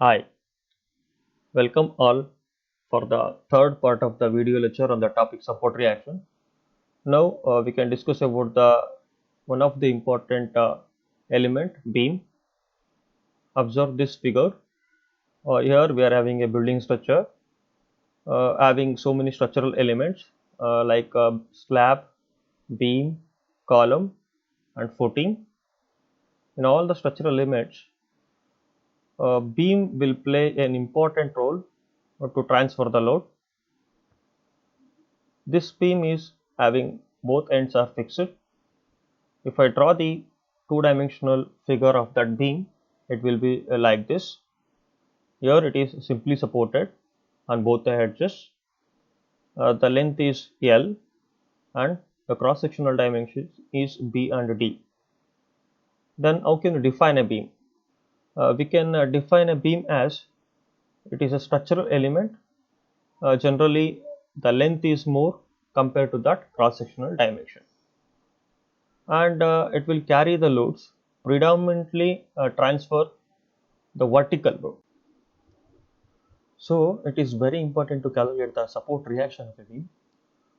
Hi, welcome all for the third part of the video lecture on the topic support reaction. Now we can discuss about the one of the important element beam. Observe this figure. Here we are having a building structure having so many structural elements like slab, beam, column, and footing. In all the structural elements, beam will play an important role to transfer the load. This beam is having both ends are fixed. If I draw the two-dimensional figure of that beam, it will be like this. Here it is simply supported on both the edges. The length is L and the cross-sectional dimensions is B and D. Then how can we define a beam? We can define a beam as it is a structural element. Generally, the length is more compared to that cross-sectional dimension, and it will carry the loads, predominantly transfer the vertical load. So it is very important to calculate the support reaction of a beam.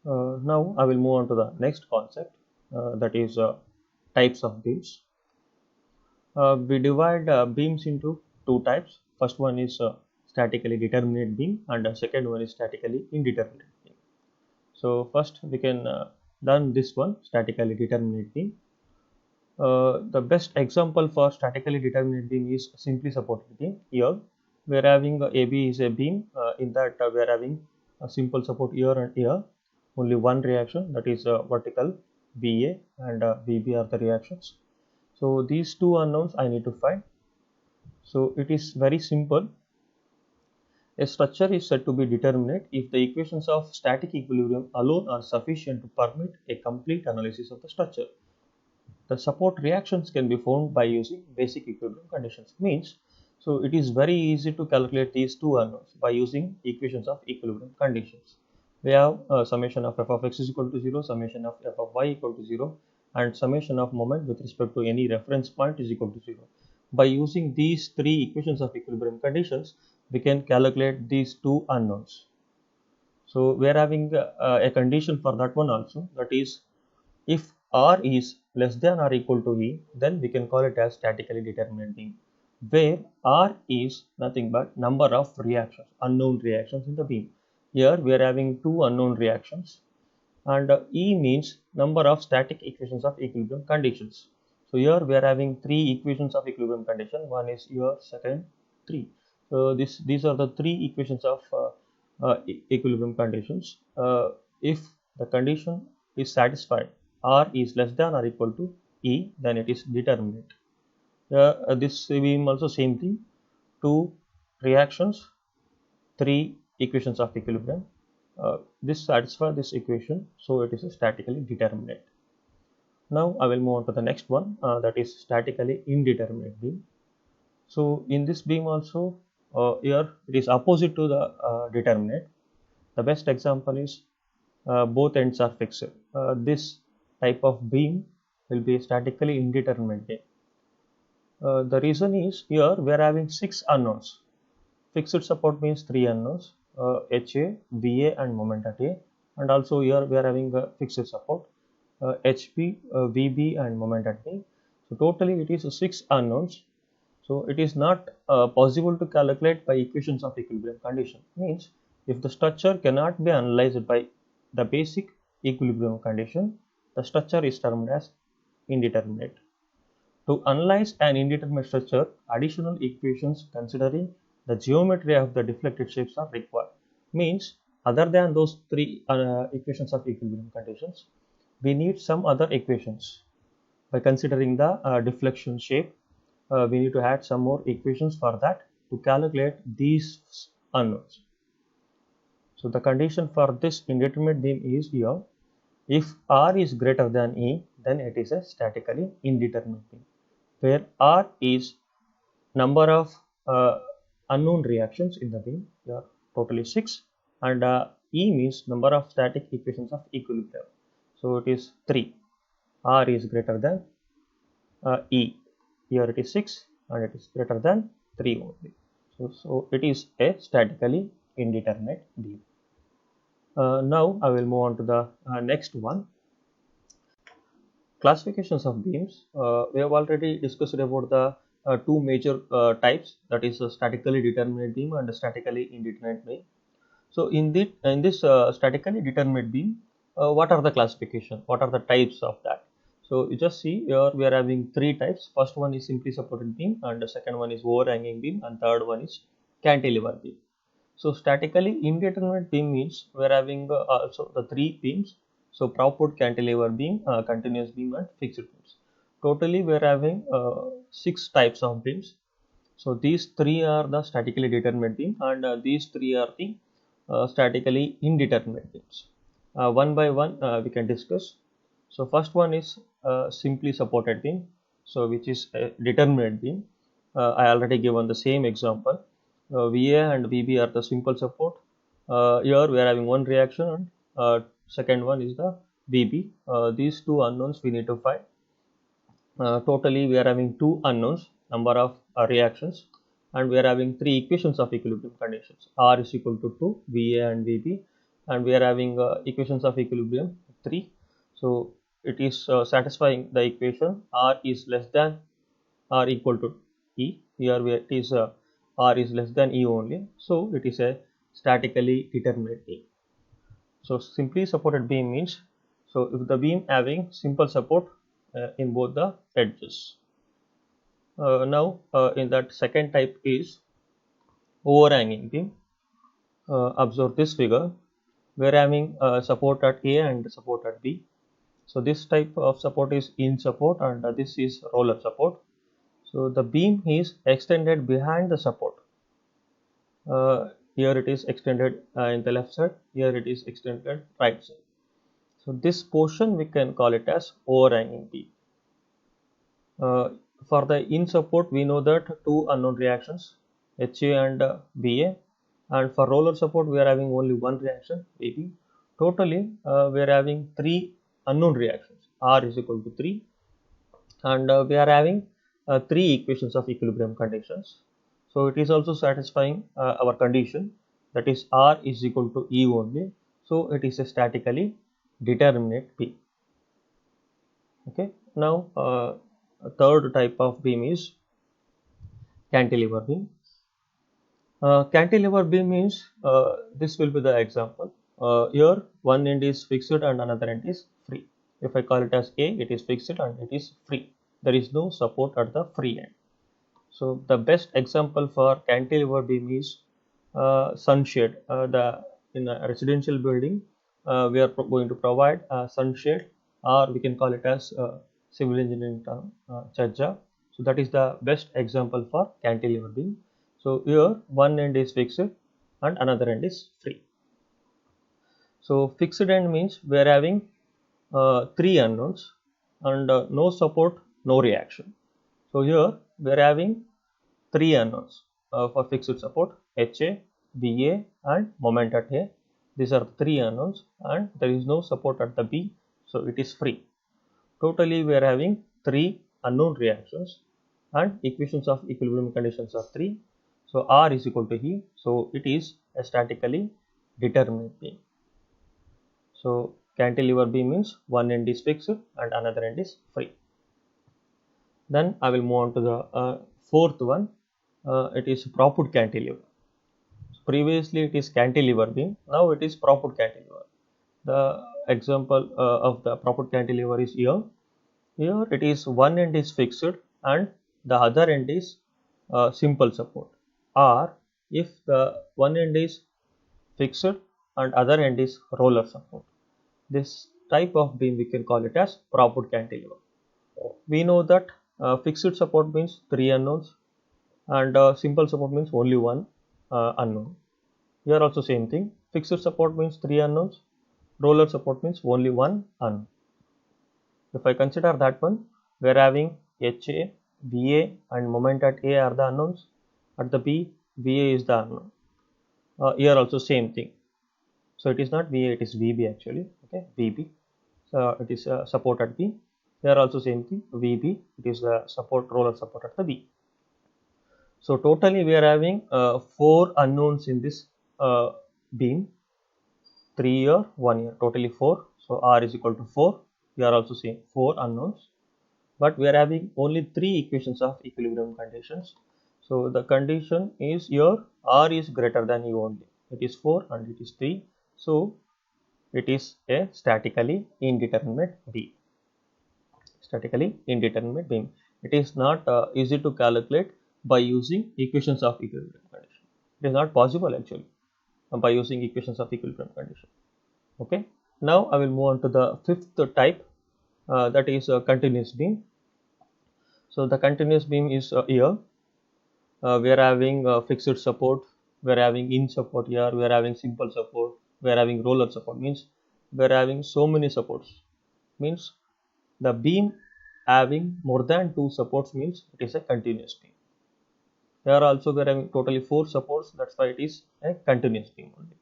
Now I will move on to the next concept, that is types of beams. We divide beams into two types. First one is statically determinate beam, and the second one is statically indeterminate beam. So first we can learn this one, statically determinate beam. The best example for statically determinate beam is simply supported beam. Here we are having AB is a beam. In that we are having a simple support here and here. Only one reaction, that is vertical VA and VB are the reactions. So these two unknowns I need to find. So it is very simple. A structure is said to be determinate if the equations of static equilibrium alone are sufficient to permit a complete analysis of the structure. The support reactions can be found by using basic equilibrium conditions. Means, so it is very easy to calculate these two unknowns by using equations of equilibrium conditions. We have summation of f of x is equal to 0, summation of f of y equal to 0, and summation of moment with respect to any reference point is equal to 0. By using these three equations of equilibrium conditions, we can calculate these two unknowns. So we are having a condition for that one also, that is, if R is less than or equal to E, then we can call it as statically determinate beam, where R is nothing but number of reactions, unknown reactions in the beam. Here we are having two unknown reactions, and E means number of static equations of equilibrium conditions. So here we are having three equations of equilibrium condition. One is here, second, three. So these are the three equations of equilibrium conditions. If the condition is satisfied, R is less than or equal to E, then it is determinate. This beam also same thing, two reactions, three equations of equilibrium. This satisfies this equation, so it is a statically determinate. Now I will move on to the next one, that is statically indeterminate beam. So in this beam also, here it is opposite to the determinate. The best example is both ends are fixed. This type of beam will be statically indeterminate beam. The reason is here we are having 6 unknowns. Fixed support means 3 unknowns, HA, VA and moment at A, and also here we are having a fixed support, HP, VB and moment at B. So totally it is 6 unknowns. So it is not possible to calculate by equations of equilibrium condition. Means if the structure cannot be analyzed by the basic equilibrium condition, the structure is termed as indeterminate. To analyze an indeterminate structure, additional equations considering the geometry of the deflected shapes are required. Means other than those three equations of equilibrium conditions, we need some other equations. By considering the deflection shape, we need to add some more equations for that to calculate these unknowns. So the condition for this indeterminate beam is here. If R is greater than E, then it is a statically indeterminate beam, where R is number of unknown reactions in the beam. There are totally 6, and E means number of static equations of equilibrium. So it is 3. R is greater than E. Here it is 6 and it is greater than 3 only. So it is a statically indeterminate beam. Now I will move on to the next one. Classifications of beams. We have already discussed about the two major types, that is a statically determinate beam and a statically indeterminate beam. So in this statically determinate beam, what are the classification? What are the types of that? So you just see here we are having three types. First one is simply supported beam, and the second one is overhanging beam, and third one is cantilever beam. So statically indeterminate beam means we are having also the three beams. So propped, cantilever beam, continuous beam, and fixed beams. Totally we are having six types of beams. So these three are the statically determinate beam, and these three are the statically indeterminate beams. One by one we can discuss. So first one is simply supported beam, so which is a determinate beam. I already given the same example. VA and VB are the simple support. Here we are having one reaction, and second one is the VB. These two unknowns we need to find. Totally we are having two unknowns, number of reactions, and we are having three equations of equilibrium conditions. R is equal to 2, VA and VB, and we are having equations of equilibrium 3. So it is satisfying the equation R is less than or equal to E. Here it is R is less than E only, so it is a statically determinate beam. So simply supported beam means, so if the beam having simple support in both the edges. Now in that second type is overhanging beam. Observe this figure. We are having support at A and support at B. So this type of support is in support, and this is roller support. So the beam is extended behind the support. Here it is extended in the left side, here it is extended right side. So this portion we can call it as overhanging beam. For the in support, we know that two unknown reactions, HA and BA, and for roller support we are having only one reaction, AB. Totally we are having three unknown reactions, R is equal to 3, and we are having three equations of equilibrium conditions. So it is also satisfying our condition, that is R is equal to E only. So it is a statically determinate beam. Okay. Now a third type of beam is cantilever beam. Cantilever beam means this will be the example. Here one end is fixed and another end is free. If I call it as A, it is fixed and it is free. There is no support at the free end. So the best example for cantilever beam is sunshade. In a residential building, we are going to provide sunshade, or we can call it as civil engineering term chajja. So that is the best example for cantilever beam. So here one end is fixed and another end is free. So fixed end means we are having three unknowns and no support, no reaction. So here we are having three unknowns for fixed support, HA, BA and moment at A. These are three unknowns and there is no support at the B, so it is free. Totally we are having three unknown reactions and equations of equilibrium conditions are 3. So R is equal to E, so it is a statically determinate beam. So cantilever beam means one end is fixed and another end is free. Then I will move on to the fourth one. It is propped cantilever. So previously it is cantilever beam, now it is propped cantilever. The example of the propped cantilever is here. Here it is one end is fixed and the other end is simple support. Or if the one end is fixed and other end is roller support. This type of beam we can call it as propped cantilever. We know that fixed support means three unknowns and simple support means only one unknown. Here also same thing, fixed support means three unknowns, roller support means only one unknown. If I consider that one, we are having HA, BA and moment at A are the unknowns, at the B, VA is the unknown. Here also same thing. So it is not VA, it is VB actually, okay, VB. So it is support at B. Here also same thing, VB, it is the support, roller support at the B. So totally we are having 4 unknowns in this beam, 3 year, 1 year, totally 4. So R is equal to 4. We are also seeing 4 unknowns, but we are having only 3 equations of equilibrium conditions. So the condition is here R is greater than U only. It is 4 and it is 3. So it is a statically indeterminate beam. Statically indeterminate beam. It is not easy to calculate by using equations of equilibrium condition. It is not possible actually by using equations of equilibrium condition. Okay. Now I will move on to the fifth type, that is a continuous beam. So the continuous beam is here. We are having fixed support. We are having in support here. We are having simple support. We are having roller support. Means we are having so many supports. Means the beam having more than 2 supports means it is a continuous beam. Here also we are having totally 4 supports. That's why it is a continuous beam only.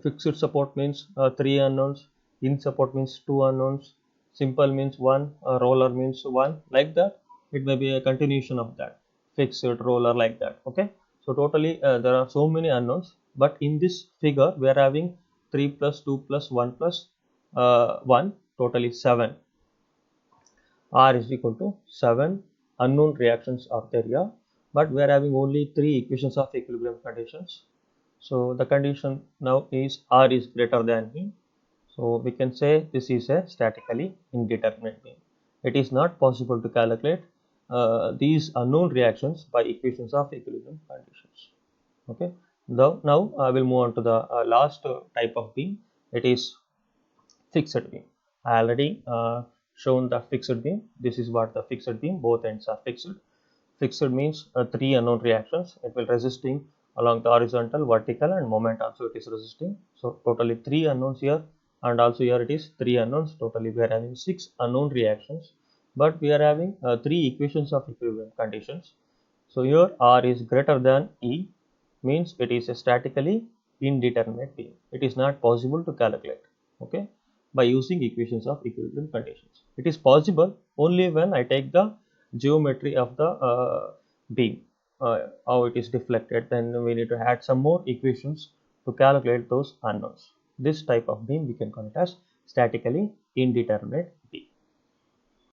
Fixed support means 3 unknowns, in support means 2 unknowns, simple means 1, roller means 1, like that. It may be a continuation of that, fixed, roller, like that. Okay. So totally there are so many unknowns, but in this figure we are having 3 plus 2 plus 1 plus 1, totally 7. R is equal to 7 unknown reactions are there here, but we are having only 3 equations of equilibrium conditions. So the condition now is R is greater than E. So we can say this is a statically indeterminate beam. It is not possible to calculate these unknown reactions by equations of equilibrium conditions. Okay. Now I will move on to the last type of beam. It is fixed beam. I already shown the fixed beam. This is what the fixed beam, both ends are fixed. Fixed means 3 unknown reactions. It will resisting along the horizontal, vertical and moment also it is resisting. So totally 3 unknowns here, and also here it is 3 unknowns. Totally we are having 6 unknown reactions, but we are having 3 equations of equilibrium conditions. So here R is greater than E means it is a statically indeterminate beam. It is not possible to calculate, okay, by using equations of equilibrium conditions. It is possible only when I take the geometry of the beam, how it is deflected. Then we need to add some more equations to calculate those unknowns. This type of beam we can call it as statically indeterminate